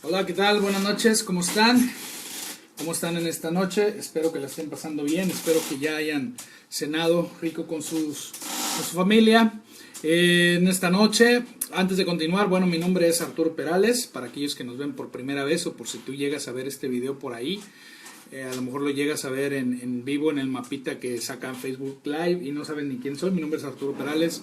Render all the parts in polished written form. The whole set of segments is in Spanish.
Hola, ¿qué tal? Buenas noches, ¿cómo están? ¿Cómo están en esta noche? Espero que la estén pasando bien, espero que ya hayan cenado rico con su familia. En esta noche, antes de continuar, bueno, mi nombre es Arturo Perales, para aquellos que nos ven por primera vez o por si tú llegas a ver este video por ahí. A lo mejor lo llegas a ver en vivo en el mapita que saca en Facebook Live y no saben ni quién soy. Mi nombre es Arturo Perales,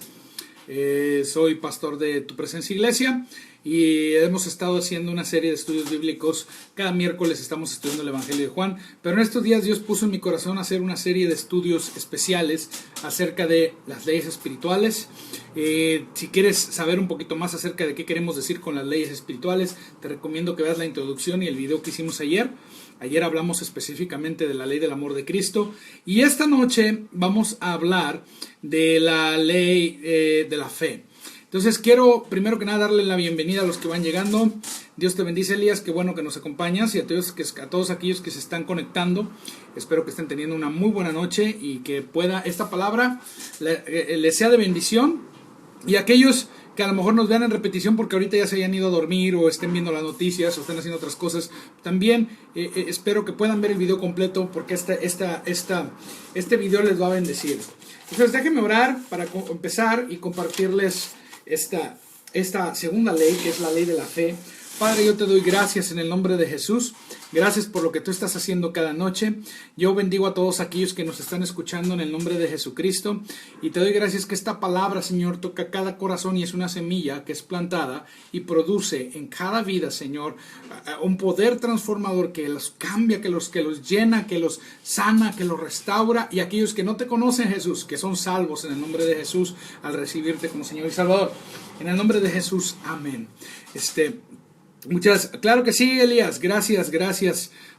soy pastor de Tu Presencia Iglesia y hemos estado haciendo una serie de estudios bíblicos. Cada miércoles estamos estudiando el Evangelio de Juan, pero en estos días Dios puso en mi corazón hacer una serie de estudios especiales acerca de las leyes espirituales. Si quieres saber un poquito más acerca de qué queremos decir con las leyes espirituales, te recomiendo que veas la introducción y el video que hicimos ayer. Ayer hablamos específicamente de la ley del amor de Cristo y esta noche vamos a hablar de la ley de la fe. Entonces quiero primero que nada darle la bienvenida a los que van llegando. Dios te bendice, Elías, qué bueno que nos acompañas, y a todos aquellos que se están conectando. Espero que estén teniendo una muy buena noche y que pueda esta palabra les sea de bendición. Y aquellos que a lo mejor nos vean en repetición porque ahorita ya se hayan ido a dormir o estén viendo las noticias o estén haciendo otras cosas, también espero que puedan ver el video completo porque este video les va a bendecir. Entonces déjenme orar para empezar y compartirles esta segunda ley, que es la ley de la fe. Padre, yo te doy gracias en el nombre de Jesús. Gracias por lo que tú estás haciendo cada noche. Yo bendigo a todos aquellos que nos están escuchando en el nombre de Jesucristo. Y te doy gracias que esta palabra, Señor, toca cada corazón y es una semilla que es plantada y produce en cada vida, Señor, un poder transformador que los cambia, que los llena, que los sana, que los restaura. Y aquellos que no te conocen, Jesús, que son salvos en el nombre de Jesús al recibirte como Señor y Salvador. En el nombre de Jesús, amén. Claro que sí, Elías, gracias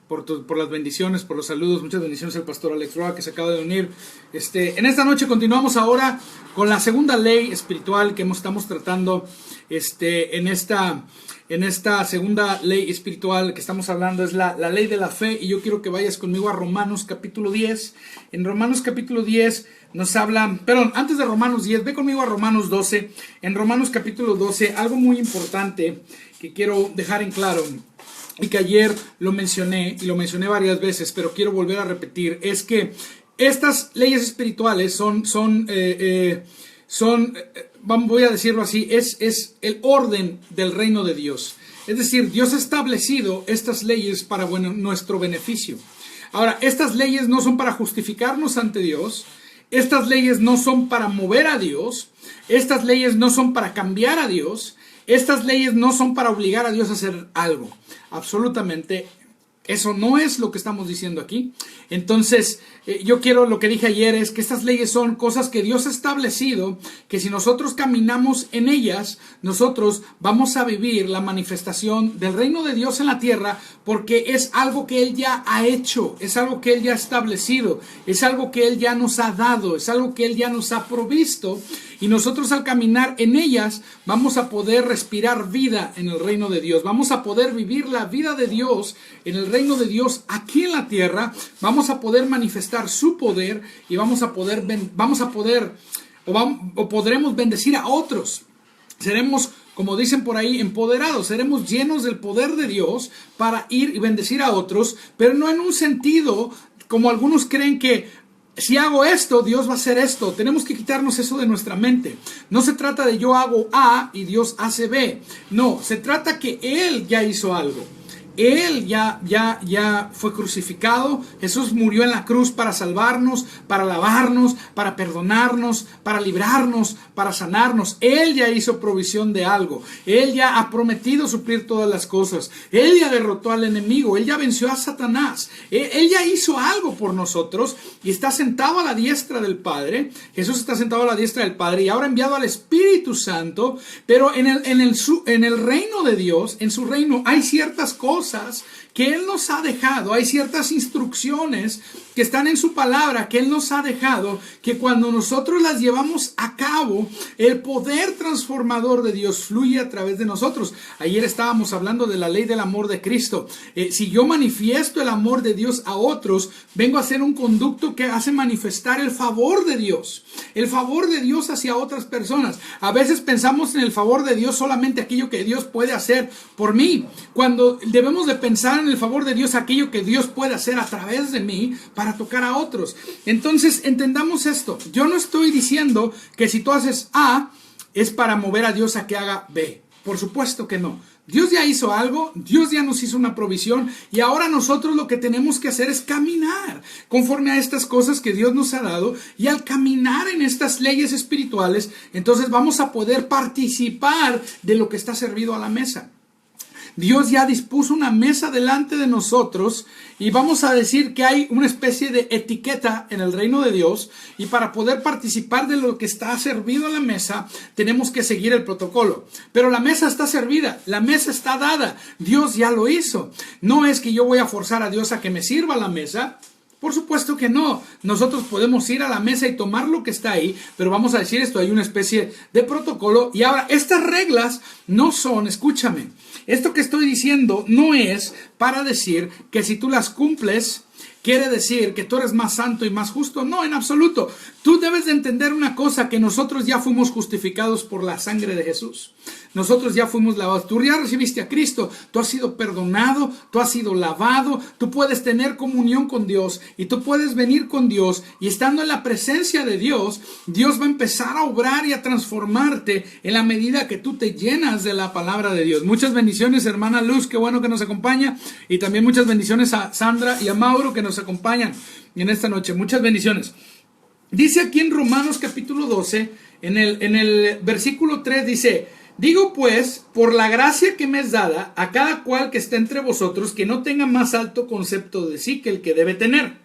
por las bendiciones, por los saludos. Muchas bendiciones al pastor Alex Roa que se acaba de unir. En esta noche continuamos ahora con la segunda ley espiritual que estamos tratando. En esta segunda ley espiritual que estamos hablando es la ley de la fe, y yo quiero que vayas conmigo a Romanos capítulo 10. En Romanos capítulo 10 nos habla, perdón, antes de Romanos 10, ve conmigo a Romanos 12. En Romanos capítulo 12, algo muy importante que quiero dejar en claro y que ayer lo mencioné y lo mencioné varias veces, pero quiero volver a repetir, es que estas leyes espirituales voy a decirlo así, es el orden del reino de Dios. Es decir, Dios ha establecido estas leyes para nuestro beneficio. Ahora, estas leyes no son para justificarnos ante Dios. Estas leyes no son para mover a Dios. Estas leyes no son para cambiar a Dios. Estas leyes no son para obligar a Dios a hacer algo. Absolutamente, eso no es lo que estamos diciendo aquí. Entonces, lo que dije ayer es que estas leyes son cosas que Dios ha establecido, que si nosotros caminamos en ellas, nosotros vamos a vivir la manifestación del reino de Dios en la tierra, porque es algo que Él ya ha hecho, es algo que Él ya ha establecido, es algo que Él ya nos ha dado, es algo que Él ya nos ha provisto. Y nosotros al caminar en ellas vamos a poder respirar vida en el reino de Dios. Vamos a poder vivir la vida de Dios en el reino de Dios aquí en la tierra. Vamos a poder manifestar su poder y podremos bendecir a otros. Seremos, como dicen por ahí, empoderados. Seremos llenos del poder de Dios para ir y bendecir a otros, pero no en un sentido como algunos creen que si hago esto, Dios va a hacer esto. Tenemos que quitarnos eso de nuestra mente. No se trata de yo hago A y Dios hace B. No, se trata que Él ya hizo algo. Él ya fue crucificado. Jesús murió en la cruz para salvarnos, para lavarnos, para perdonarnos, para librarnos, para sanarnos. Él ya hizo provisión de algo. Él ya ha prometido suplir todas las cosas. Él ya derrotó al enemigo. Él ya venció a Satanás. Él ya hizo algo por nosotros y está sentado a la diestra del Padre. Jesús está sentado a la diestra del Padre y ahora ha enviado al Espíritu Santo. Pero en el reino de Dios, en su reino, hay ciertas cosas cosas que Él nos ha dejado, hay ciertas instrucciones que están en su palabra que Él nos ha dejado, que cuando nosotros las llevamos a cabo, el poder transformador de Dios fluye a través de nosotros. Ayer estábamos hablando de la ley del amor de Cristo. Si yo manifiesto el amor de Dios a otros, vengo a ser un conducto que hace manifestar el favor de Dios hacia otras personas. A veces pensamos en el favor de Dios solamente aquello que Dios puede hacer por mí, cuando debemos de pensar en el favor de Dios aquello que Dios puede hacer a través de mí para tocar a otros. Entonces entendamos esto. Yo no estoy diciendo que si tú haces A es para mover a Dios a que haga B. Por supuesto que no. Dios ya hizo algo, Dios ya nos hizo una provisión y ahora nosotros lo que tenemos que hacer es caminar conforme a estas cosas que Dios nos ha dado, y al caminar en estas leyes espirituales, entonces vamos a poder participar de lo que está servido a la mesa. Dios ya dispuso una mesa delante de nosotros y vamos a decir que hay una especie de etiqueta en el reino de Dios, y para poder participar de lo que está servido a la mesa tenemos que seguir el protocolo. Pero la mesa está servida, la mesa está dada, Dios ya lo hizo. No es que yo voy a forzar a Dios a que me sirva la mesa. Por supuesto que no. Nosotros podemos ir a la mesa y tomar lo que está ahí, pero vamos a decir esto, hay una especie de protocolo. Y ahora, estas reglas no son, escúchame, esto que estoy diciendo no es para decir que si tú las cumples, quiere decir que tú eres más santo y más justo. No, en absoluto. Tú debes de entender una cosa, que nosotros ya fuimos justificados por la sangre de Jesús. Nosotros ya fuimos lavados. Tú ya recibiste a Cristo. Tú has sido perdonado. Tú has sido lavado. Tú puedes tener comunión con Dios. Y tú puedes venir con Dios. Y estando en la presencia de Dios, Dios va a empezar a obrar y a transformarte en la medida que tú te llenas de la palabra de Dios. Muchas bendiciones, hermana Luz. Qué bueno que nos acompaña. Y también muchas bendiciones a Sandra y a Mauro que nos acompañan en esta noche. Muchas bendiciones. Dice aquí en Romanos capítulo 12, en el versículo 3 dice: digo pues, por la gracia que me es dada, a cada cual que esté entre vosotros, que no tenga más alto concepto de sí que el que debe tener,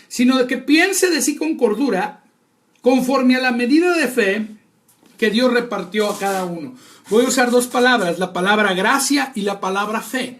sino de que piense de sí con cordura, conforme a la medida de fe que Dios repartió a cada uno. Voy a usar dos palabras, la palabra gracia y la palabra fe.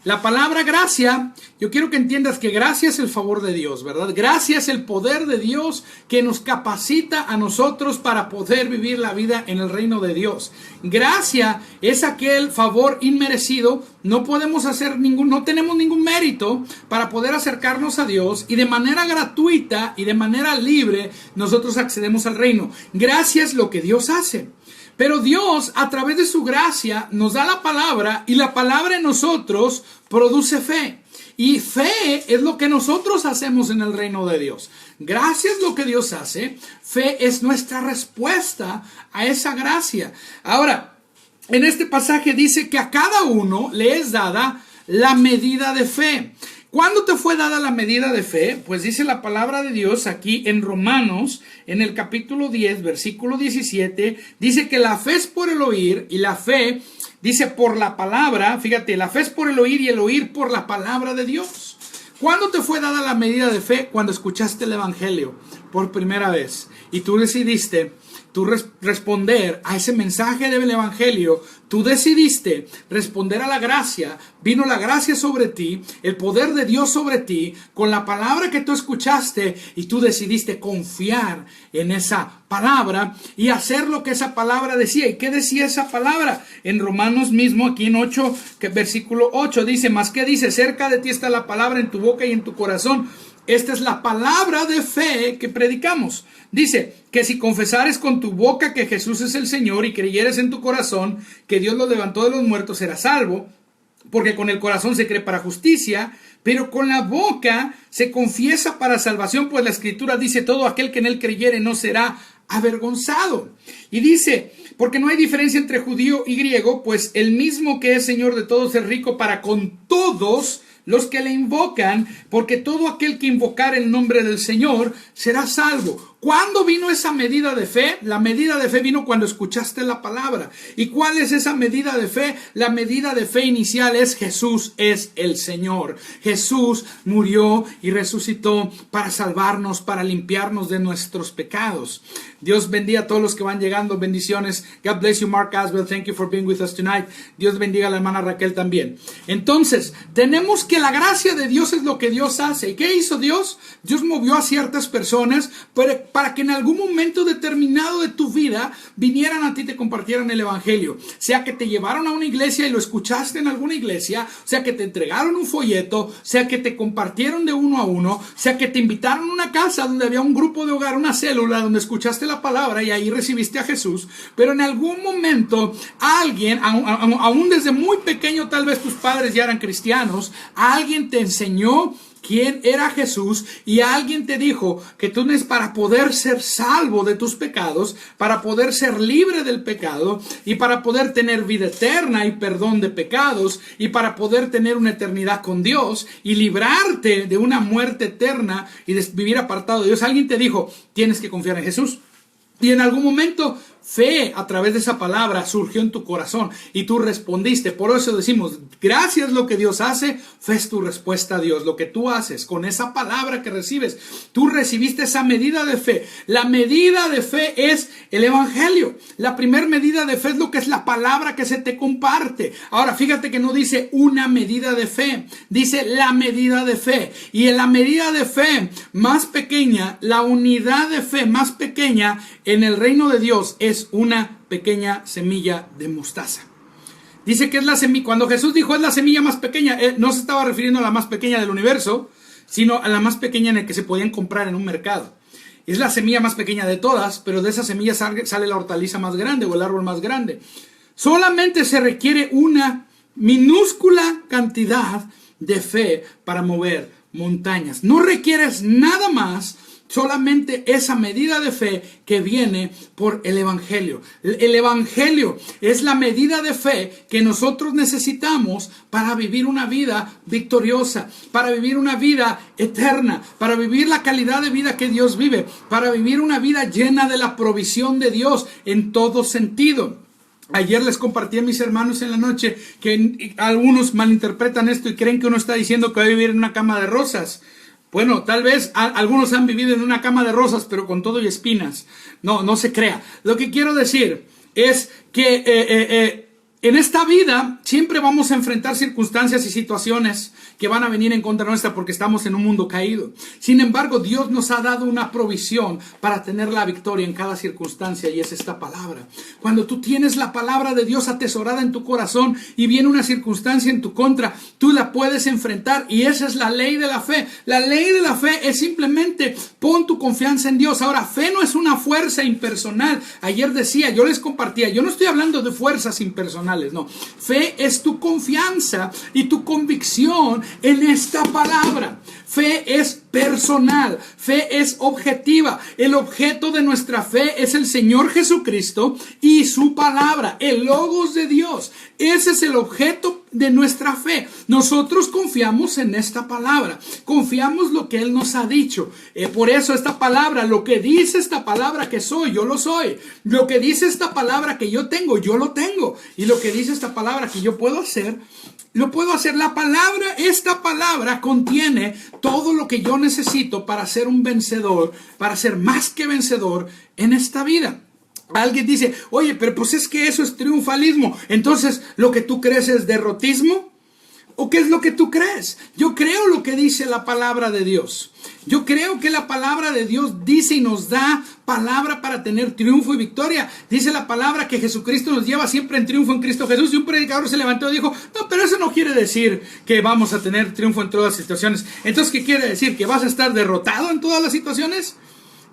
La palabra gracia, yo quiero que entiendas que gracia es el favor de Dios, ¿verdad? Gracia es el poder de Dios que nos capacita a nosotros para poder vivir la vida en el reino de Dios. Gracia es aquel favor inmerecido. No podemos hacer no tenemos ningún mérito para poder acercarnos a Dios, y de manera gratuita y de manera libre nosotros accedemos al reino. Gracia es lo que Dios hace. Pero Dios, a través de su gracia, nos da la palabra, y la palabra en nosotros produce fe. Y fe es lo que nosotros hacemos en el reino de Dios. Gracia es lo que Dios hace. Fe es nuestra respuesta a esa gracia. Ahora, en este pasaje dice que a cada uno le es dada la medida de fe. ¿Cuándo te fue dada la medida de fe? Pues dice la palabra de Dios aquí en Romanos, en el capítulo 10, versículo 17, dice que la fe es por el oír, y la fe, dice, por la palabra. Fíjate, la fe es por el oír y el oír por la palabra de Dios. ¿Cuándo te fue dada la medida de fe? Cuando escuchaste el evangelio por primera vez y tú decidiste responder a ese mensaje del evangelio. Tú decidiste responder a la gracia. Vino la gracia sobre ti, el poder de Dios sobre ti, con la palabra que tú escuchaste, y tú decidiste confiar en esa palabra y hacer lo que esa palabra decía. ¿Y qué decía esa palabra? En Romanos mismo, aquí en 8, versículo 8, dice: más que dice, cerca de ti está la palabra, en tu boca y en tu corazón. Esta es la palabra de fe que predicamos. Dice que si confesares con tu boca que Jesús es el Señor y creyeres en tu corazón que Dios lo levantó de los muertos, serás salvo. Porque con el corazón se cree para justicia, pero con la boca se confiesa para salvación. Pues la Escritura dice: todo aquel que en él creyere no será avergonzado. Y dice: porque no hay diferencia entre judío y griego, pues el mismo que es Señor de todos es rico para con todos los que le invocan, porque todo aquel que invocar el nombre del Señor será salvo. ¿Cuándo vino esa medida de fe? La medida de fe vino cuando escuchaste la palabra. ¿Y cuál es esa medida de fe? La medida de fe inicial es: Jesús es el Señor. Jesús murió y resucitó para salvarnos, para limpiarnos de nuestros pecados. Dios bendiga a todos los que van llegando. Bendiciones. God bless you, Mark Aswell. Thank you for being with us tonight. Dios bendiga a la hermana Raquel también. Entonces, tenemos que la gracia de Dios es lo que Dios hace. ¿Y qué hizo Dios? Dios movió a ciertas personas para que en algún momento determinado de tu vida vinieran a ti y te compartieran el evangelio. Sea que te llevaron a una iglesia y lo escuchaste en alguna iglesia, sea que te entregaron un folleto, sea que te compartieron de uno a uno, sea que te invitaron a una casa donde había un grupo de hogar, una célula donde escuchaste la palabra y ahí recibiste a Jesús. Pero en algún momento alguien, aún desde muy pequeño, tal vez tus padres ya eran cristianos, alguien te enseñó quién era Jesús y alguien te dijo que tú para poder ser salvo de tus pecados, para poder ser libre del pecado y para poder tener vida eterna y perdón de pecados y para poder tener una eternidad con Dios y librarte de una muerte eterna y de vivir apartado de Dios, alguien te dijo: tienes que confiar en Jesús. Y en algún momento fe a través de esa palabra surgió en tu corazón y tú respondiste. Por eso decimos, gracias lo que Dios hace, fe es tu respuesta a Dios. Lo que tú haces con esa palabra que recibes, tú recibiste esa medida de fe. La medida de fe es el evangelio. La primera medida de fe es lo que es la palabra que se te comparte. Ahora fíjate que no dice una medida de fe, dice la medida de fe. Y en la medida de fe más pequeña, la unidad de fe más pequeña en el reino de Dios es una pequeña semilla de mostaza. Dice que es la semilla. Cuando Jesús dijo es la semilla más pequeña, no se estaba refiriendo a la más pequeña del universo, sino a la más pequeña en la que se podían comprar en un mercado. Es la semilla más pequeña de todas, pero de esa semilla sale la hortaliza más grande o el árbol más grande. Solamente se requiere una minúscula cantidad de fe para mover montañas. No requieres nada más, solamente esa medida de fe que viene por el evangelio. El evangelio es la medida de fe que nosotros necesitamos para vivir una vida victoriosa, para vivir una vida eterna, para vivir la calidad de vida que Dios vive, para vivir una vida llena de la provisión de Dios en todo sentido. Ayer les compartí a mis hermanos en la noche que algunos malinterpretan esto y creen que uno está diciendo que va a vivir en una cama de rosas. Bueno, tal vez algunos han vivido en una cama de rosas, pero con todo y espinas. No se crea. Lo que quiero decir es que en esta vida siempre vamos a enfrentar circunstancias y situaciones que van a venir en contra nuestra porque estamos en un mundo caído. Sin embargo, Dios nos ha dado una provisión para tener la victoria en cada circunstancia y es esta palabra. Cuando tú tienes la palabra de Dios atesorada en tu corazón y viene una circunstancia en tu contra, tú la puedes enfrentar y esa es la ley de la fe. La ley de la fe es simplemente pon tu confianza en Dios. Ahora, fe no es una fuerza impersonal. Ayer decía, yo les compartía, yo no estoy hablando de fuerzas impersonales, no. Fe es tu confianza y tu convicción en esta palabra. Fe es personal, fe es objetiva. El objeto de nuestra fe es el Señor Jesucristo y su palabra, el Logos de Dios. Ese es el objeto de nuestra fe. Nosotros confiamos en esta palabra, confiamos lo que Él nos ha dicho. Por eso esta palabra, lo que dice esta palabra que soy, yo lo soy. Lo que dice esta palabra que yo tengo, yo lo tengo. Y lo que dice esta palabra que yo puedo hacer, lo puedo hacer. La palabra, esta palabra contiene todo lo que yo necesito para ser un vencedor, para ser más que vencedor en esta vida. Alguien dice, oye, pero pues es que eso es triunfalismo. Entonces, ¿lo que tú crees es derrotismo? ¿O qué es lo que tú crees? Yo creo lo que dice la palabra de Dios. Yo creo que la palabra de Dios dice y nos da palabra para tener triunfo y victoria. Dice la palabra que Jesucristo nos lleva siempre en triunfo en Cristo Jesús. Y un predicador se levantó y dijo, no, pero eso no quiere decir que vamos a tener triunfo en todas las situaciones. Entonces, ¿qué quiere decir? ¿Que vas a estar derrotado en todas las situaciones?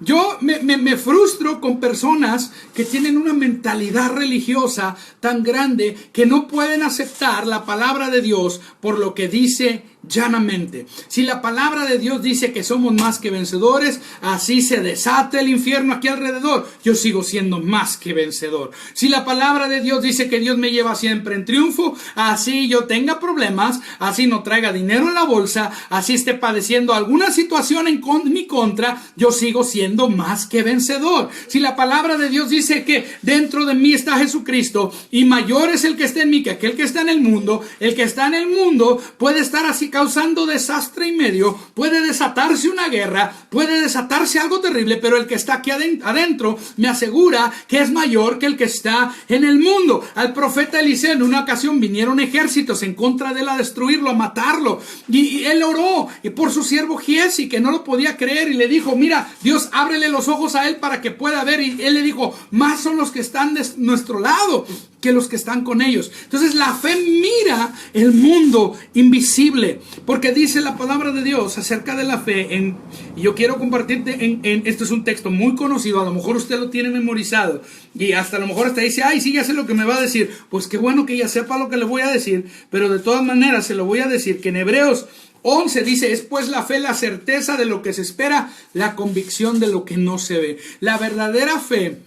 Yo me frustro con personas que tienen una mentalidad religiosa tan grande que no pueden aceptar la palabra de Dios por lo que dice llanamente. Si la palabra de Dios dice que somos más que vencedores, así se desate el infierno aquí alrededor, yo sigo siendo más que vencedor. Si la palabra de Dios dice que Dios me lleva siempre en triunfo, así yo tenga problemas, así no traiga dinero en la bolsa, así esté padeciendo alguna situación en mi contra, yo sigo siendo más que vencedor. Si la palabra de Dios dice que dentro de mí está Jesucristo y mayor es el que está en mí que aquel que está en el mundo, el que está en el mundo puede estar así causando desastre y medio, puede desatarse una guerra, puede desatarse algo terrible, pero el que está aquí adentro me asegura que es mayor que el que está en el mundo. Al profeta Eliseo en una ocasión vinieron ejércitos en contra de él a destruirlo, a matarlo, y él oró por su siervo Giesi, que no lo podía creer, y le dijo, mira, Dios, ábrele los ojos a él para que pueda ver, y él le dijo, más son los que están de nuestro lado que los que están con ellos. Entonces la fe mira el mundo invisible, porque dice la palabra de Dios acerca de la fe, y yo quiero compartirte esto es un texto muy conocido, a lo mejor usted lo tiene memorizado, y hasta a lo mejor hasta dice, ay, sí, ya sé lo que me va a decir. Pues qué bueno que ya sepa lo que le voy a decir, pero de todas maneras se lo voy a decir, que en Hebreos 11 dice, es pues la fe la certeza de lo que se espera, la convicción de lo que no se ve. La verdadera fe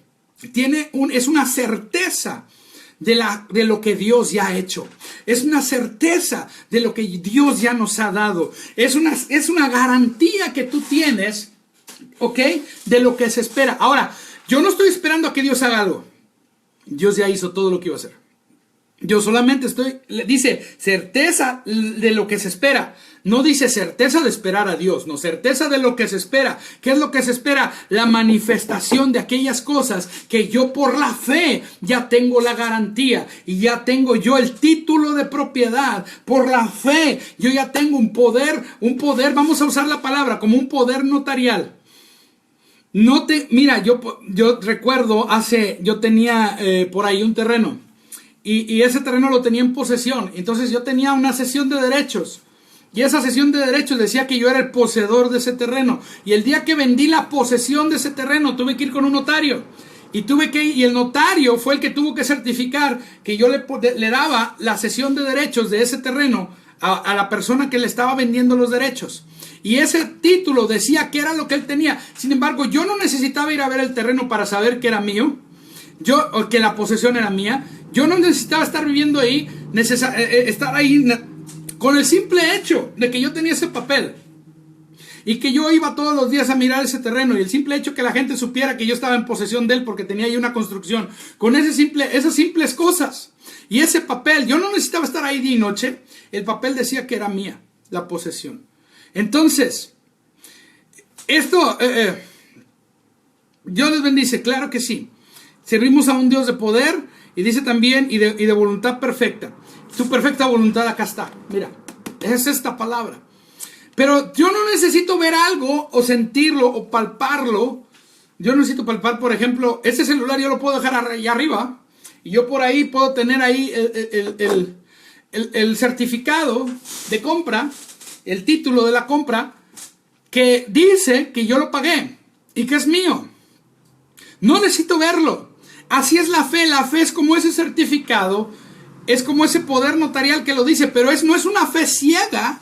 es una certeza de lo que Dios ya ha hecho. Es una certeza de lo que Dios ya nos ha dado. Es una garantía que tú tienes, ¿ok? De lo que se espera. Ahora, yo no estoy esperando a que Dios haga algo. Dios ya hizo todo lo que iba a hacer. Yo solamente dice certeza de lo que se espera. No dice certeza de esperar a Dios, no, certeza de lo que se espera. ¿Qué es lo que se espera? La manifestación de aquellas cosas que yo por la fe ya tengo la garantía y ya tengo yo el título de propiedad. Por la fe yo ya tengo un poder, vamos a usar la palabra como un poder notarial. Mira, yo recuerdo yo tenía por ahí un terreno y ese terreno lo tenía en posesión. Entonces yo tenía una cesión de derechos. Y esa cesión de derechos decía que yo era el poseedor de ese terreno. Y el día que vendí la posesión de ese terreno, tuve que ir con un notario. Y el notario fue el que tuvo que certificar que yo le daba la cesión de derechos de ese terreno a la persona que le estaba vendiendo los derechos. Y ese título decía que era lo que él tenía. Sin embargo, yo no necesitaba ir a ver el terreno para saber que era mío. O que la posesión era mía. Yo no necesitaba estar viviendo ahí, estar ahí con el simple hecho de que yo tenía ese papel y que yo iba todos los días a mirar ese terreno, y el simple hecho que la gente supiera que yo estaba en posesión de él porque tenía ahí una construcción, con esas simples cosas y ese papel, yo no necesitaba estar ahí día y noche. El papel decía que era mía la posesión. Entonces esto Dios les bendice, claro que sí. Servimos a un Dios de poder, y dice también y de voluntad perfecta. Tu perfecta voluntad acá está. Mira, es esta palabra. Pero yo no necesito ver algo o sentirlo o palparlo. Yo necesito palpar, por ejemplo, este celular yo lo puedo dejar allá arriba, y yo por ahí puedo tener ahí el certificado de compra, el título de la compra, que dice que yo lo pagué y que es mío. No necesito verlo. Así es la fe. La fe es como ese certificado, es como ese poder notarial que lo dice, pero no es una fe ciega.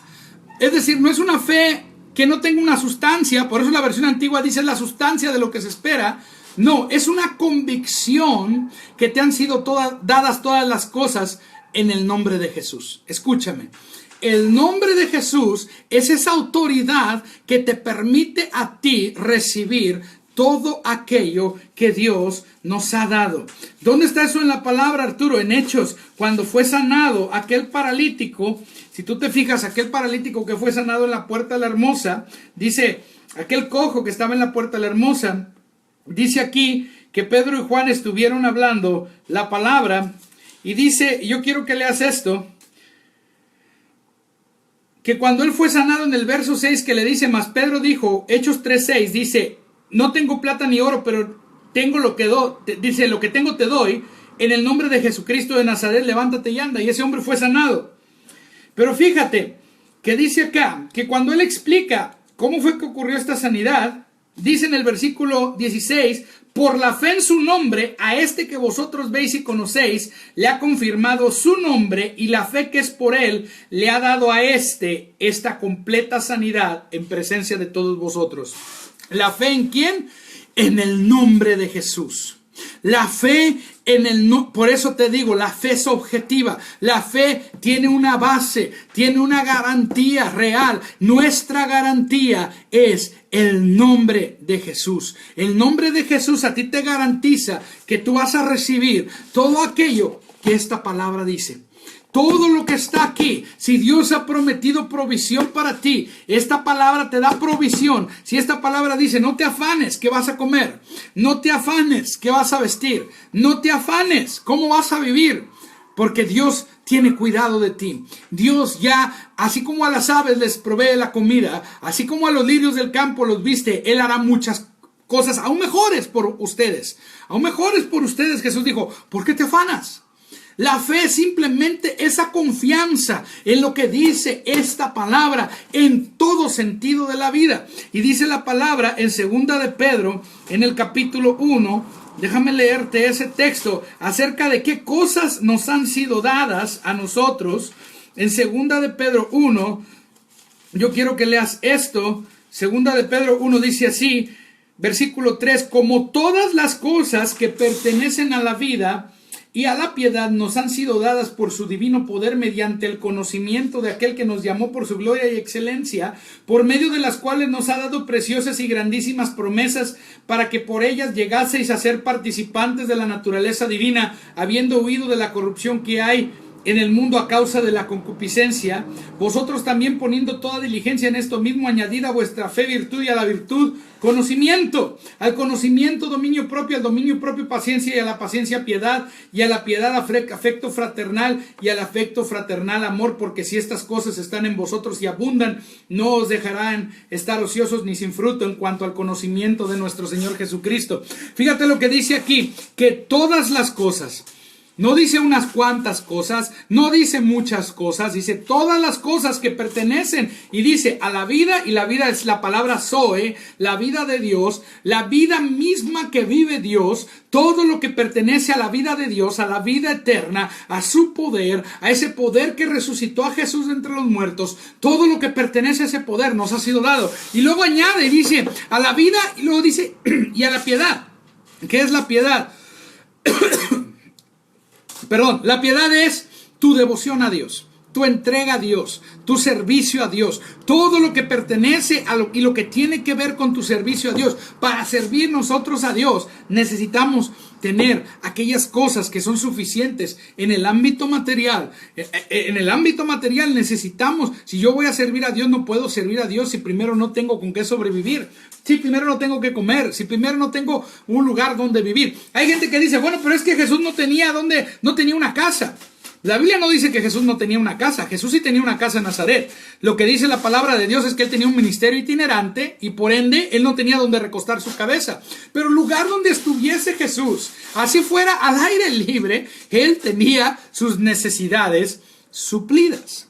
Es decir, no es una fe que no tenga una sustancia. Por eso la versión antigua dice la sustancia de lo que se espera. No, es una convicción que te han sido dadas todas las cosas en el nombre de Jesús. Escúchame. El nombre de Jesús es esa autoridad que te permite a ti recibir todo aquello que Dios nos ha dado. ¿Dónde está eso en la palabra, Arturo? En Hechos, cuando fue sanado aquel paralítico. Si tú te fijas, aquel paralítico que fue sanado en la Puerta de la Hermosa, dice, aquel cojo que estaba en la Puerta de la Hermosa, dice aquí que Pedro y Juan estuvieron hablando la palabra, y dice, yo quiero que leas esto, que cuando él fue sanado en el verso 6, que le dice, mas Pedro dijo, Hechos 3:6, dice, no tengo plata ni oro, pero tengo lo que dice, lo que tengo te doy, en el nombre de Jesucristo de Nazaret, levántate y anda. Y ese hombre fue sanado. Pero fíjate que dice acá, que cuando él explica cómo fue que ocurrió esta sanidad, dice en el versículo 16, por la fe en su nombre, a este que vosotros veis y conocéis, le ha confirmado su nombre, y la fe que es por él le ha dado a esta completa sanidad en presencia de todos vosotros. ¿La fe en quién? En el nombre de Jesús. La fe en el no, por eso te digo, la fe es objetiva. La fe tiene una base, tiene una garantía real. Nuestra garantía es el nombre de Jesús. El nombre de Jesús a ti te garantiza que tú vas a recibir todo aquello que esta palabra dice. Todo lo que está aquí, si Dios ha prometido provisión para ti, esta palabra te da provisión. Si esta palabra dice, no te afanes, ¿qué vas a comer? No te afanes, ¿qué vas a vestir? No te afanes, ¿cómo vas a vivir? Porque Dios tiene cuidado de ti. Dios ya, así como a las aves les provee la comida, así como a los lirios del campo los viste, Él hará muchas cosas aún mejores por ustedes. Aún mejores por ustedes. Jesús dijo, ¿por qué te afanas? La fe es simplemente esa confianza en lo que dice esta palabra en todo sentido de la vida. Y dice la palabra en 2 de Pedro, en el capítulo 1, déjame leerte ese texto acerca de qué cosas nos han sido dadas a nosotros. En 2 de Pedro 1, yo quiero que leas esto. 2 de Pedro 1 dice así, versículo 3, como todas las cosas que pertenecen a la vida y a la piedad nos han sido dadas por su divino poder mediante el conocimiento de aquel que nos llamó por su gloria y excelencia, por medio de las cuales nos ha dado preciosas y grandísimas promesas para que por ellas llegaseis a ser participantes de la naturaleza divina, habiendo huido de la corrupción que hay en el mundo a causa de la concupiscencia. Vosotros también, poniendo toda diligencia en esto mismo, añadid a vuestra fe virtud, y a la virtud conocimiento, al conocimiento dominio propio, al dominio propio paciencia, y a la paciencia piedad, y a la piedad afecto fraternal, y al afecto fraternal amor, porque si estas cosas están en vosotros y abundan, no os dejarán estar ociosos ni sin fruto en cuanto al conocimiento de nuestro Señor Jesucristo. Fíjate lo que dice aquí, que todas las cosas, no dice unas cuantas cosas, no dice muchas cosas, dice todas las cosas que pertenecen, y dice a la vida, y la vida es la palabra Zoe, la vida de Dios, la vida misma que vive Dios, todo lo que pertenece a la vida de Dios, a la vida eterna, a su poder, a ese poder que resucitó a Jesús de entre los muertos, todo lo que pertenece a ese poder nos ha sido dado. Y luego añade, dice a la vida, y luego dice y a la piedad. ¿Qué es la piedad? Perdón, la piedad es tu devoción a Dios, tu entrega a Dios, tu servicio a Dios, todo lo que pertenece a y lo que tiene que ver con tu servicio a Dios. Para servir nosotros a Dios necesitamos tener aquellas cosas que son suficientes en el ámbito material. En el ámbito material necesitamos, si yo voy a servir a Dios, no puedo servir a Dios si primero no tengo con qué sobrevivir, si primero no tengo que comer, si primero no tengo un lugar donde vivir. Hay gente que dice, bueno, pero es que Jesús no tenía una casa. La Biblia no dice que Jesús no tenía una casa. Jesús sí tenía una casa en Nazaret. Lo que dice la palabra de Dios es que Él tenía un ministerio itinerante y por ende Él no tenía donde recostar su cabeza. Pero el lugar donde estuviese Jesús, así fuera al aire libre, Él tenía sus necesidades suplidas.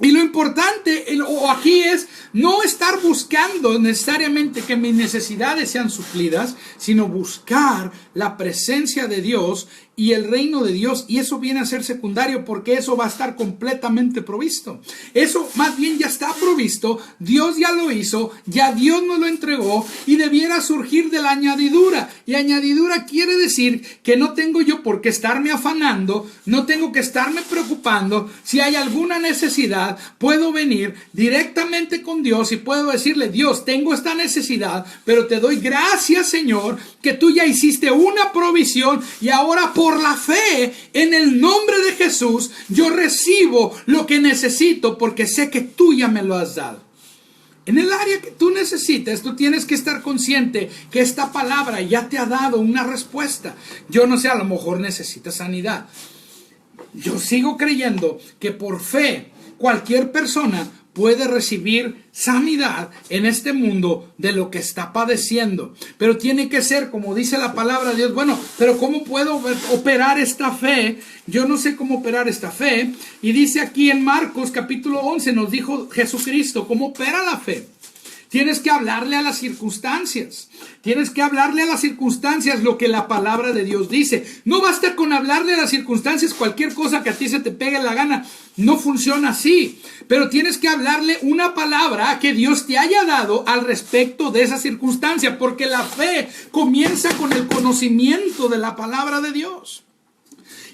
Y lo importante aquí es no estar buscando necesariamente que mis necesidades sean suplidas, sino buscar la presencia de Dios y el reino de Dios, y eso viene a ser secundario porque eso va a estar completamente provisto. Eso más bien ya está provisto, Dios ya lo hizo, ya Dios nos lo entregó y debiera surgir de la añadidura. Y añadidura quiere decir que no tengo yo por qué estarme afanando, no tengo que estarme preocupando. Si hay alguna necesidad, puedo venir directamente con Dios y puedo decirle, Dios, tengo esta necesidad, pero te doy gracias, Señor, que tú ya hiciste una provisión y ahora por la fe en el nombre de Jesús yo recibo lo que necesito porque sé que tú ya me lo has dado. En el área que tú necesites, tú tienes que estar consciente que esta palabra ya te ha dado una respuesta. Yo no sé, a lo mejor necesitas sanidad. Yo sigo creyendo que por fe cualquier persona puede recibir sanidad en este mundo de lo que está padeciendo. Pero tiene que ser, como dice la palabra de Dios, bueno, pero ¿cómo puedo operar esta fe? Yo no sé cómo operar esta fe. Y dice aquí en Marcos capítulo 11, nos dijo Jesucristo cómo opera la fe. Tienes que hablarle a las circunstancias. Tienes que hablarle a las circunstancias lo que la palabra de Dios dice. No basta con hablarle a las circunstancias cualquier cosa que a ti se te pegue la gana. No funciona así. Pero tienes que hablarle una palabra que Dios te haya dado al respecto de esa circunstancia. Porque la fe comienza con el conocimiento de la palabra de Dios.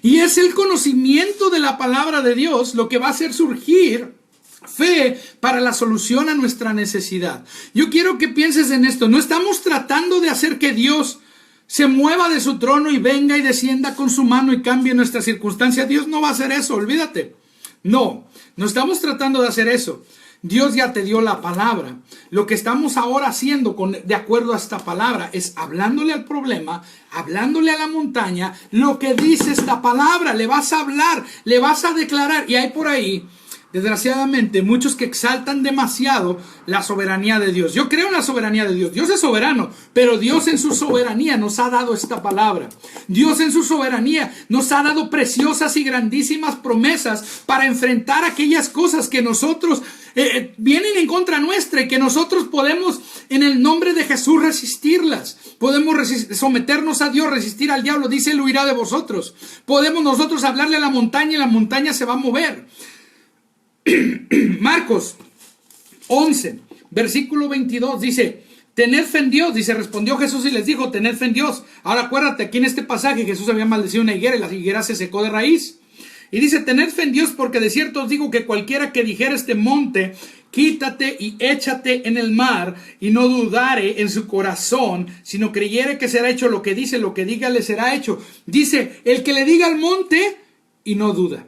Y es el conocimiento de la palabra de Dios lo que va a hacer surgir fe para la solución a nuestra necesidad. Yo quiero que pienses en esto. No estamos tratando de hacer que Dios se mueva de su trono y venga y descienda con su mano y cambie nuestra circunstancia. Dios no va a hacer eso, olvídate. No estamos tratando de hacer eso. Dios ya te dio la palabra. Lo que estamos ahora haciendo de acuerdo a esta palabra es hablándole al problema, hablándole a la montaña, lo que dice esta palabra. Le vas a hablar, le vas a declarar. Y hay por ahí, desgraciadamente, muchos que exaltan demasiado la soberanía de Dios. Yo creo en la soberanía de Dios. Dios es soberano, pero Dios en su soberanía nos ha dado esta palabra. Dios en su soberanía nos ha dado preciosas y grandísimas promesas para enfrentar aquellas cosas que nosotros vienen en contra nuestra y que nosotros podemos en el nombre de Jesús resistirlas. Podemos someternos a Dios, resistir al diablo. Dice, Él huirá de vosotros. Podemos nosotros hablarle a la montaña y la montaña se va a mover. Marcos 11, versículo 22 dice, tened fe en Dios. Dice, respondió Jesús y les dijo, tened fe en Dios. Ahora acuérdate, aquí en este pasaje Jesús había maldecido una higuera y la higuera se secó de raíz. Y dice, tened fe en Dios, porque de cierto os digo que cualquiera que dijera este monte, quítate y échate en el mar, y no dudare en su corazón, sino creyere que será hecho lo que dice, lo que diga le será hecho. Dice, el que le diga al monte y no duda.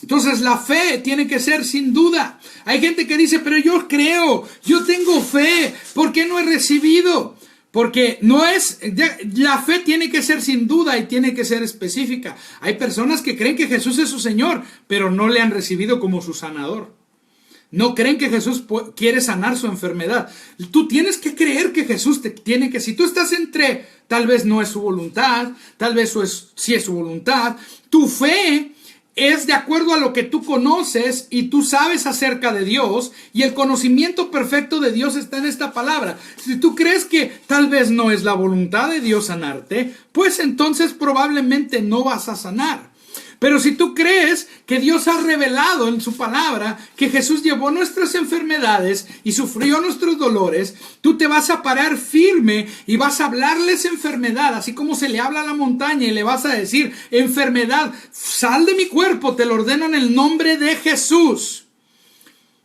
Entonces la fe tiene que ser sin duda. Hay gente que dice, pero yo creo, yo tengo fe, ¿por qué no he recibido? Porque no es, la fe tiene que ser sin duda y tiene que ser específica. Hay personas que creen que Jesús es su Señor, pero no le han recibido como su sanador. No creen que Jesús quiere sanar su enfermedad. Tú tienes que creer que Jesús te tiene que, si tú estás entre, tal vez no es su voluntad, tal vez sí es su voluntad, tu fe es de acuerdo a lo que tú conoces y tú sabes acerca de Dios, y el conocimiento perfecto de Dios está en esta palabra. Si tú crees que tal vez no es la voluntad de Dios sanarte, pues entonces probablemente no vas a sanar. Pero si tú crees que Dios ha revelado en su palabra que Jesús llevó nuestras enfermedades y sufrió nuestros dolores, tú te vas a parar firme y vas a hablarles enfermedad, así como se le habla a la montaña, y le vas a decir, enfermedad, sal de mi cuerpo, te lo ordeno en el nombre de Jesús.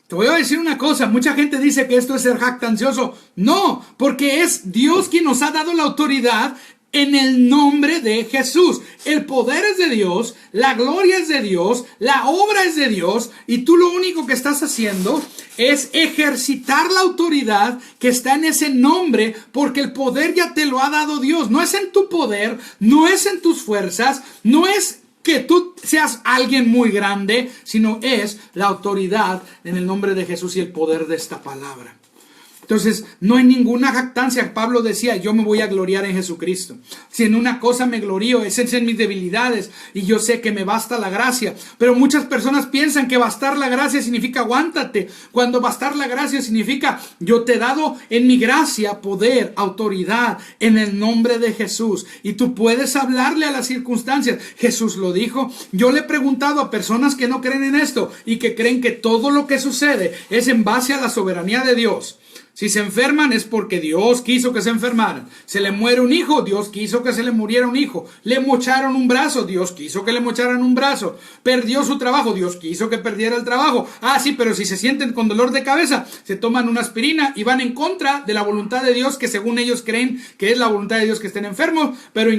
Te voy a decir una cosa, mucha gente dice que esto es ser jactancioso. No, porque es Dios quien nos ha dado la autoridad en el nombre de Jesús. El poder es de Dios, la gloria es de Dios, la obra es de Dios, y tú lo único que estás haciendo es ejercitar la autoridad que está en ese nombre, porque el poder ya te lo ha dado Dios. No es en tu poder, no es en tus fuerzas, no es que tú seas alguien muy grande, sino es la autoridad en el nombre de Jesús y el poder de esta palabra. Entonces, no hay ninguna jactancia. Pablo decía, yo me voy a gloriar en Jesucristo. Si en una cosa me glorío, es en mis debilidades, y yo sé que me basta la gracia. Pero muchas personas piensan que bastar la gracia significa aguántate, cuando bastar la gracia significa, yo te he dado en mi gracia poder, autoridad, en el nombre de Jesús. Y tú puedes hablarle a las circunstancias. Jesús lo dijo. Yo le he preguntado a personas que no creen en esto y que creen que todo lo que sucede es en base a la soberanía de Dios. Si se enferman es porque Dios quiso que se enfermaran. Se le muere un hijo, Dios quiso que se le muriera un hijo. Le mocharon un brazo, Dios quiso que le mocharan un brazo. Perdió su trabajo, Dios quiso que perdiera el trabajo. Ah, sí, pero si se sienten con dolor de cabeza, se toman una aspirina y van en contra de la voluntad de Dios, que según ellos creen que es la voluntad de Dios que estén enfermos, pero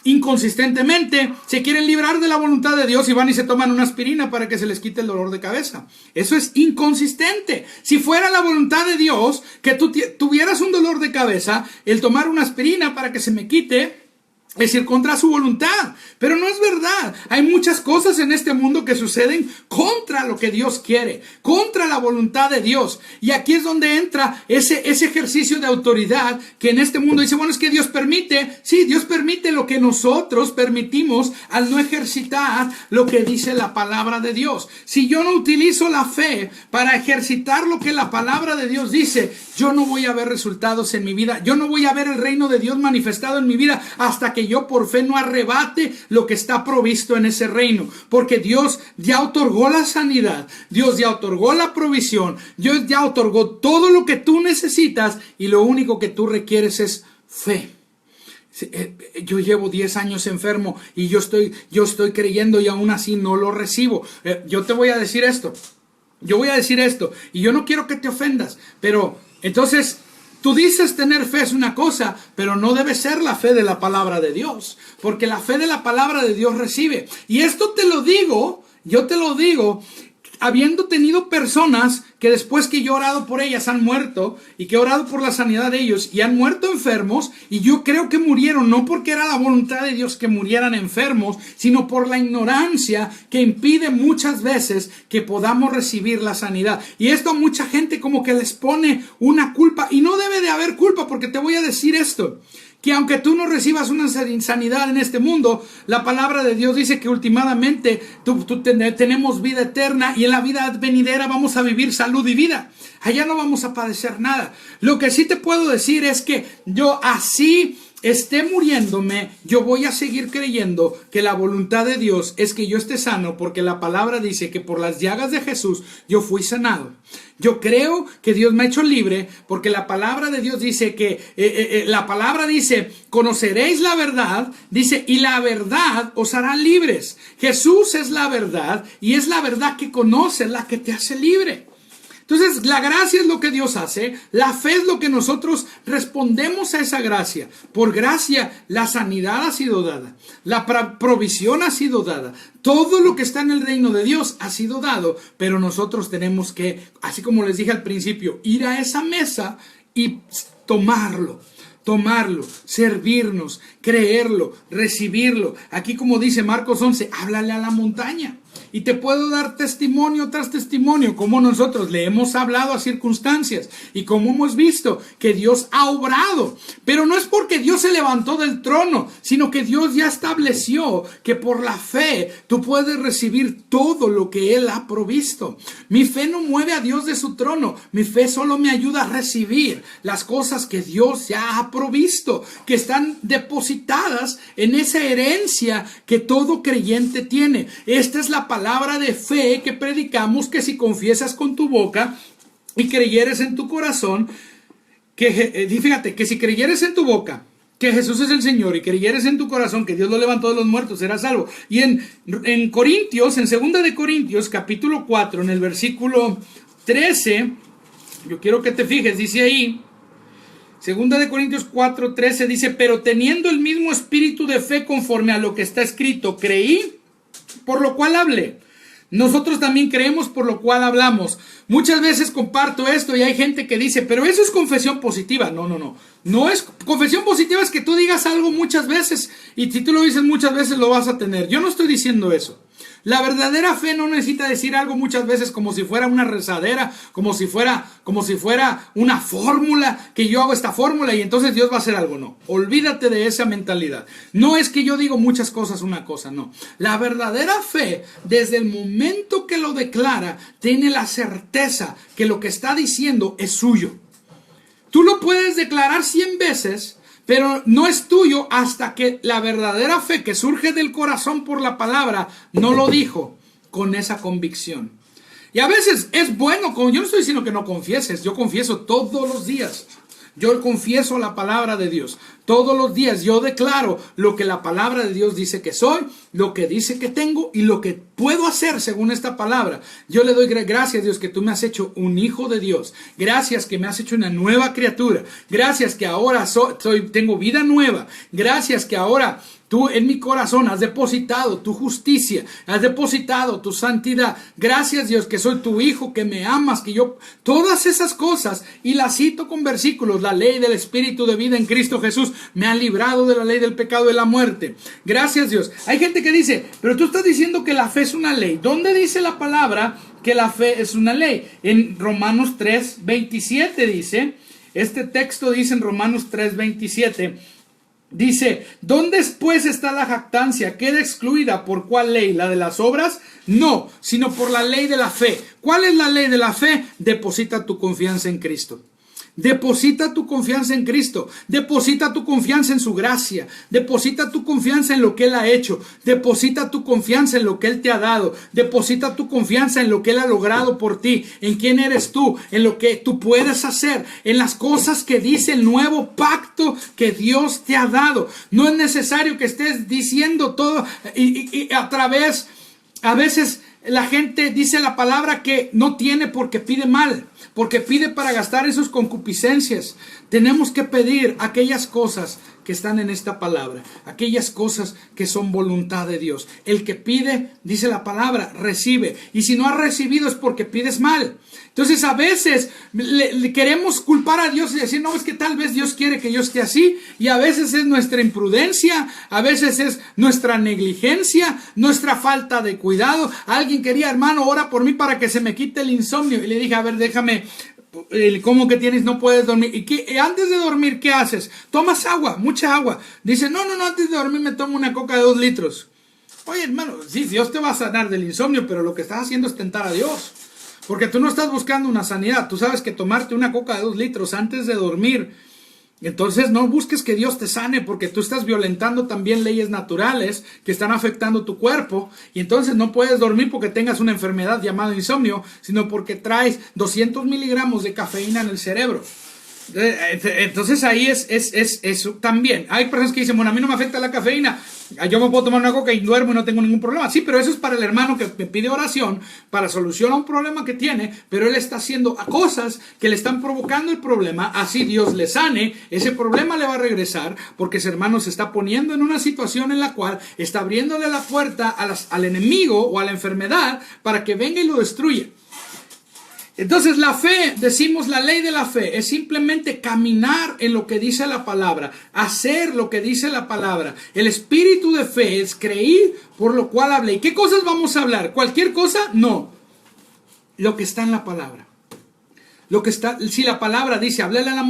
inconsistentemente se quieren librar de la voluntad de Dios y van y se toman una aspirina para que se les quite el dolor de cabeza. Eso es inconsistente. Si fuera la voluntad de Dios que tú tuvieras un dolor de cabeza, el tomar una aspirina para que se me quite, Es decir, contra su voluntad. Pero no es verdad. Hay muchas cosas en este mundo que suceden contra lo que Dios quiere, contra la voluntad de Dios. Y aquí es donde entra ese ejercicio de autoridad que en este mundo dice, bueno, es que Dios permite. Sí, Dios permite lo que nosotros permitimos al no ejercitar lo que dice la palabra de Dios. Si yo no utilizo la fe para ejercitar lo que la palabra de Dios dice, yo no voy a ver resultados en mi vida. Yo no voy a ver el reino de Dios manifestado en mi vida hasta que yo por fe no arrebate lo que está provisto en ese reino, porque Dios ya otorgó la sanidad, Dios ya otorgó la provisión, Dios ya otorgó todo lo que tú necesitas y lo único que tú requieres es fe. Yo llevo 10 años enfermo y yo estoy creyendo y aún así no lo recibo. Yo te voy a decir esto, y yo no quiero que te ofendas, pero entonces tú dices tener fe es una cosa, pero no debe ser la fe de la palabra de Dios, porque la fe de la palabra de Dios recibe. Y esto yo te lo digo, habiendo tenido personas que después que yo he orado por ellas han muerto y que he orado por la sanidad de ellos y han muerto enfermos, y yo creo que murieron no porque era la voluntad de Dios que murieran enfermos, sino por la ignorancia que impide muchas veces que podamos recibir la sanidad. Y esto a mucha gente como que les pone una culpa, y no debe de haber culpa, porque te voy a decir esto, que aunque tú no recibas una sanidad en este mundo, la palabra de Dios dice que últimamente tenemos vida eterna, y en la vida venidera vamos a vivir salud y vida. Allá no vamos a padecer nada. Lo que sí te puedo decir es que yo así esté muriéndome, yo voy a seguir creyendo que la voluntad de Dios es que yo esté sano, porque la palabra dice que por las llagas de Jesús yo fui sanado. Yo creo que Dios me ha hecho libre, porque la palabra de Dios dice que, la palabra dice, conoceréis la verdad, dice, y la verdad os hará libres. Jesús es la verdad, y es la verdad que conoces la que te hace libre. Entonces, la gracia es lo que Dios hace, la fe es lo que nosotros respondemos a esa gracia. Por gracia, la sanidad ha sido dada, la provisión ha sido dada, todo lo que está en el reino de Dios ha sido dado, pero nosotros tenemos que, así como les dije al principio, ir a esa mesa y tomarlo, servirnos, creerlo, recibirlo. Aquí, como dice Marcos 11, háblale a la montaña. Y te puedo dar testimonio tras testimonio, como nosotros le hemos hablado a circunstancias y como hemos visto que Dios ha obrado. Pero no es porque Dios se levantó del trono, sino que Dios ya estableció que por la fe tú puedes recibir todo lo que Él ha provisto. Mi fe no mueve a Dios de su trono, mi fe solo me ayuda a recibir las cosas que Dios ya ha provisto, que están depositadas en esa herencia que todo creyente tiene. Esta es la palabra de fe que predicamos, que si confiesas con tu boca y creyeres en tu corazón, fíjate, que si creyeres en tu boca que Jesús es el Señor y creyeres en tu corazón que Dios lo levantó de los muertos, serás salvo. Y en Corintios, en 2 de Corintios, capítulo 4, en el versículo 13, yo quiero que te fijes, dice ahí, 2 de Corintios 4, 13, dice, pero teniendo el mismo espíritu de fe conforme a lo que está escrito, creí, por lo cual hablé. Nosotros también creemos, por lo cual hablamos. Muchas veces comparto esto y hay gente que dice, pero eso es confesión positiva. No es confesión positiva, es que tú digas algo muchas veces, y si tú lo dices muchas veces lo vas a tener. Yo no estoy diciendo eso. La verdadera fe no necesita decir algo muchas veces como si fuera una rezadera, como si fuera una fórmula, que yo hago esta fórmula y entonces Dios va a hacer algo. No, olvídate de esa mentalidad. No es que yo digo muchas cosas una cosa, no. La verdadera fe, desde el momento que lo declara, tiene la certeza que lo que está diciendo es suyo. Tú lo puedes declarar 100 veces, pero no es tuyo hasta que la verdadera fe que surge del corazón por la palabra no lo dijo con esa convicción. Y a veces es bueno, como yo no estoy diciendo que no confieses, yo confieso todos los días. Yo confieso la palabra de Dios. Todos los días yo declaro lo que la palabra de Dios dice que soy, lo que dice que tengo y lo que puedo hacer según esta palabra. Yo le doy gracias, Dios, que tú me has hecho un hijo de Dios. Gracias que me has hecho una nueva criatura. Gracias que ahora tengo vida nueva. Gracias que ahora tú en mi corazón has depositado tu justicia, has depositado tu santidad. Gracias, Dios, que soy tu hijo, que me amas, que yo... Todas esas cosas, y las cito con versículos. La ley del Espíritu de vida en Cristo Jesús me ha librado de la ley del pecado y de la muerte. Gracias, Dios. Hay gente que dice, pero tú estás diciendo que la fe es una ley. ¿Dónde dice la palabra que la fe es una ley? En Romanos 3:27 dice, este texto dice en Romanos 3:27, dice, ¿dónde pues está la jactancia? ¿Queda excluida por cuál ley? ¿La de las obras? No, sino por la ley de la fe. ¿Cuál es la ley de la fe? Deposita tu confianza en Cristo. Deposita tu confianza en Cristo, deposita tu confianza en su gracia, deposita tu confianza en lo que Él ha hecho, deposita tu confianza en lo que Él te ha dado, deposita tu confianza en lo que Él ha logrado por ti, en quién eres tú, en lo que tú puedes hacer, en las cosas que dice el nuevo pacto que Dios te ha dado. No es necesario que estés diciendo todo y a veces la gente dice la palabra que no tiene porque pide mal, porque pide para gastar en sus concupiscencias. Tenemos que pedir aquellas cosas que están en esta palabra, aquellas cosas que son voluntad de Dios. El que pide, dice la palabra, recibe. Y si no has recibido es porque pides mal. Entonces a veces le queremos culpar a Dios y decir, no, es que tal vez Dios quiere que yo esté así. Y a veces es nuestra imprudencia, a veces es nuestra negligencia, nuestra falta de cuidado. Alguien quería, hermano, ora por mí para que se me quite el insomnio. Y le dije, a ver, déjame... ¿Cómo que tienes? No puedes dormir. ¿Y antes de dormir qué haces? Tomas agua, mucha agua. Dice, no, antes de dormir me tomo una coca de 2 litros. Oye, hermano, sí, Dios te va a sanar del insomnio, pero lo que estás haciendo es tentar a Dios. Porque tú no estás buscando una sanidad. Tú sabes que tomarte una coca de 2 litros antes de dormir, entonces no busques que Dios te sane, porque tú estás violentando también leyes naturales que están afectando tu cuerpo, y entonces no puedes dormir porque tengas una enfermedad llamada insomnio, sino porque traes 200 miligramos de cafeína en el cerebro. Entonces ahí es eso también. Hay personas que dicen, bueno, a mí no me afecta la cafeína, yo me puedo tomar una coca y duermo y no tengo ningún problema. Sí, pero eso es para el hermano que me pide oración para solucionar un problema que tiene, pero él está haciendo cosas que le están provocando el problema. Así Dios le sane, ese problema le va a regresar, porque ese hermano se está poniendo en una situación en la cual está abriéndole la puerta al enemigo o a la enfermedad para que venga y lo destruya. Entonces la fe, decimos la ley de la fe, es simplemente caminar en lo que dice la palabra, hacer lo que dice la palabra. El espíritu de fe es creer por lo cual hablé. ¿Y qué cosas vamos a hablar? ¿Cualquier cosa? No. Lo que está en la palabra. Si la palabra dice, háblele a la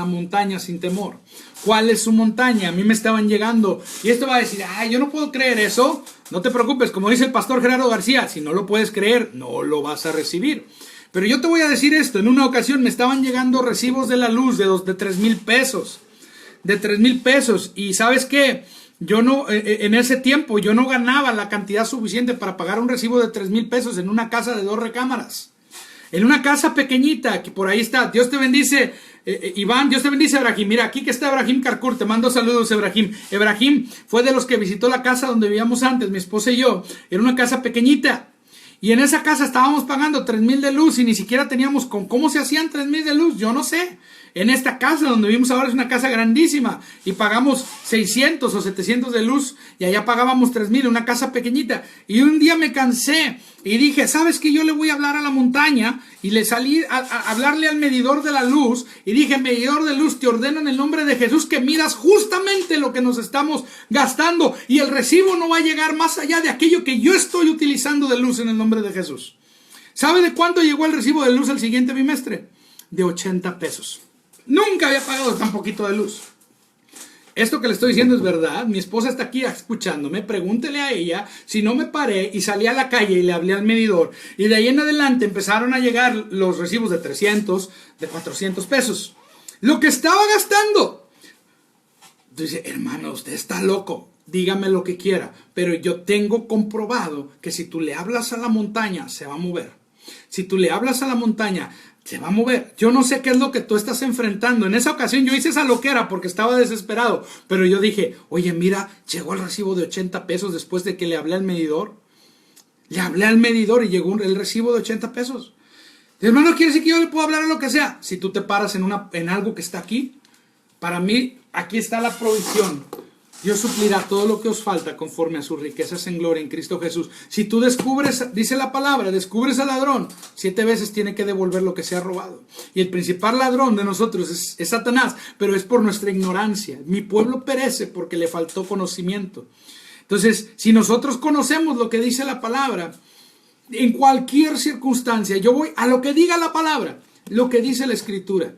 montaña sin temor. ¿Cuál es su montaña? A mí me estaban llegando, y esto va a decir, ay, yo no puedo creer eso. No te preocupes, como dice el pastor Gerardo García, si no lo puedes creer, no lo vas a recibir. Pero yo te voy a decir esto, en una ocasión me estaban llegando recibos de la luz de 3,000 pesos. De 3,000 pesos, y ¿sabes qué? Yo no, en ese tiempo, yo no ganaba la cantidad suficiente para pagar un recibo de 3,000 pesos en una casa de 2 recámaras. En una casa pequeñita, que por ahí está. Dios te bendice, Iván. Dios te bendice, Ebrahim. Mira, aquí que está Ebrahim Carcur. Te mando saludos, Ebrahim. Ebrahim fue de los que visitó la casa donde vivíamos antes, mi esposa y yo. Era una casa pequeñita. Y en esa casa estábamos pagando 3,000 de luz y ni siquiera teníamos con cómo se hacían 3,000 de luz. Yo no sé. En esta casa donde vivimos ahora es una casa grandísima y pagamos 600 o 700 de luz y allá pagábamos 3,000, una casa pequeñita. Y un día me cansé y dije, ¿sabes qué? Yo le voy a hablar a la montaña, y le salí a hablarle al medidor de la luz y dije, medidor de luz, te ordeno en el nombre de Jesús que midas justamente lo que nos estamos gastando y el recibo no va a llegar más allá de aquello que yo estoy utilizando de luz en el nombre de Jesús. ¿Sabe de cuánto llegó el recibo de luz el siguiente bimestre? De 80 pesos. Nunca había pagado tan poquito de luz. Esto que le estoy diciendo es verdad. Mi esposa está aquí escuchándome. Pregúntele a ella si no me paré y salí a la calle y le hablé al medidor. Y de ahí en adelante empezaron a llegar los recibos de 300, de 400 pesos. Lo que estaba gastando. Dice, hermano, usted está loco. Dígame lo que quiera. Pero yo tengo comprobado que si tú le hablas a la montaña, se va a mover. Si tú le hablas a la montaña, se va a mover. Yo no sé qué es lo que tú estás enfrentando. En esa ocasión yo hice esa loquera porque estaba desesperado. Pero yo dije, oye, mira, llegó el recibo de 80 pesos después de que le hablé al medidor. Le hablé al medidor y llegó el recibo de 80 pesos. Hermano, quiere decir que yo le puedo hablar a lo que sea. Si tú te paras en algo que está aquí, para mí, aquí está la provisión. Dios suplirá todo lo que os falta conforme a sus riquezas en gloria en Cristo Jesús. Si tú descubres, dice la palabra, descubres al ladrón, 7 veces tiene que devolver lo que se ha robado. Y el principal ladrón de nosotros es Satanás, pero es por nuestra ignorancia. Mi pueblo perece porque le faltó conocimiento. Entonces, si nosotros conocemos lo que dice la palabra, en cualquier circunstancia, yo voy a lo que diga la palabra, lo que dice la Escritura.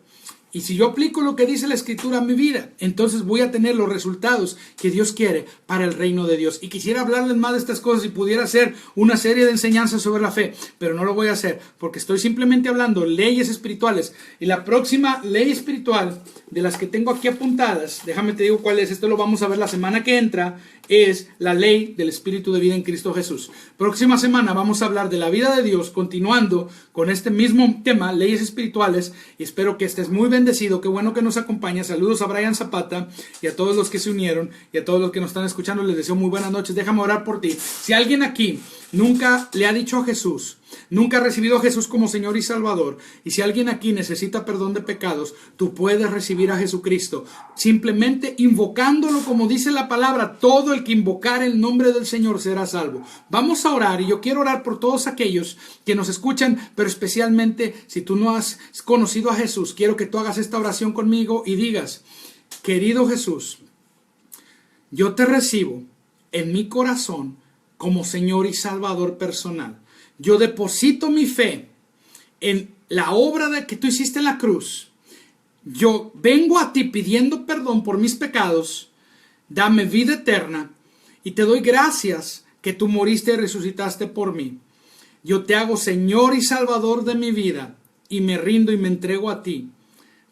Y si yo aplico lo que dice la Escritura a mi vida, entonces voy a tener los resultados que Dios quiere para el reino de Dios. Y quisiera hablarles más de estas cosas y pudiera hacer una serie de enseñanzas sobre la fe, pero no lo voy a hacer porque estoy simplemente hablando leyes espirituales. Y la próxima ley espiritual de las que tengo aquí apuntadas, déjame te digo cuál es, esto lo vamos a ver la semana que entra, es la ley del Espíritu de vida en Cristo Jesús. Próxima semana vamos a hablar de la vida de Dios, continuando con este mismo tema, leyes espirituales, y espero que estés muy bendecido. Qué bueno que nos acompaña. Saludos a Brian Zapata y a todos los que se unieron y a todos los que nos están escuchando. Les deseo muy buenas noches. Déjame orar por ti. Si alguien aquí nunca le ha dicho a Jesús, nunca ha recibido a Jesús como Señor y Salvador, y si alguien aquí necesita perdón de pecados, tú puedes recibir a Jesucristo simplemente invocándolo, como dice la palabra. Todo el que invocar el nombre del Señor será salvo. Vamos a orar, y yo quiero orar por todos aquellos que nos escuchan, pero especialmente si tú no has conocido a Jesús, quiero que tú hagas esta oración conmigo y digas: querido Jesús, yo te recibo en mi corazón como Señor y Salvador personal. Yo deposito mi fe en la obra que tú hiciste en la cruz. Yo vengo a ti pidiendo perdón por mis pecados. Dame vida eterna y te doy gracias que tú moriste y resucitaste por mí. Yo te hago Señor y Salvador de mi vida y me rindo y me entrego a ti.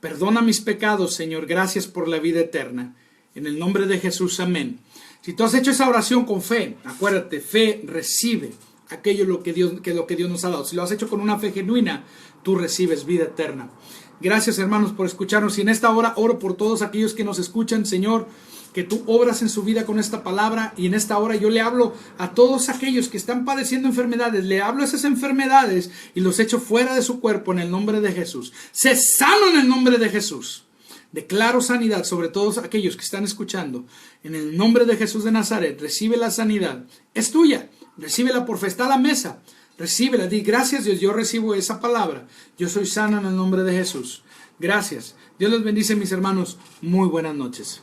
Perdona mis pecados, Señor. Gracias por la vida eterna. En el nombre de Jesús, amén. Si tú has hecho esa oración con fe, acuérdate, fe recibe aquello lo que Dios nos ha dado. Si lo has hecho con una fe genuina, tú recibes vida eterna. Gracias, hermanos, por escucharnos. Y en esta hora oro por todos aquellos que nos escuchan, Señor, que tú obras en su vida con esta palabra. Y en esta hora yo le hablo a todos aquellos que están padeciendo enfermedades. Le hablo a esas enfermedades y los echo fuera de su cuerpo en el nombre de Jesús. Sé sano en el nombre de Jesús. Declaro sanidad sobre todos aquellos que están escuchando. En el nombre de Jesús de Nazaret, recibe la sanidad. Es tuya. Recíbela por fe. Está a la mesa. Recíbela. Di: gracias, Dios, yo recibo esa palabra. Yo soy sano en el nombre de Jesús. Gracias. Dios les bendice, mis hermanos. Muy buenas noches.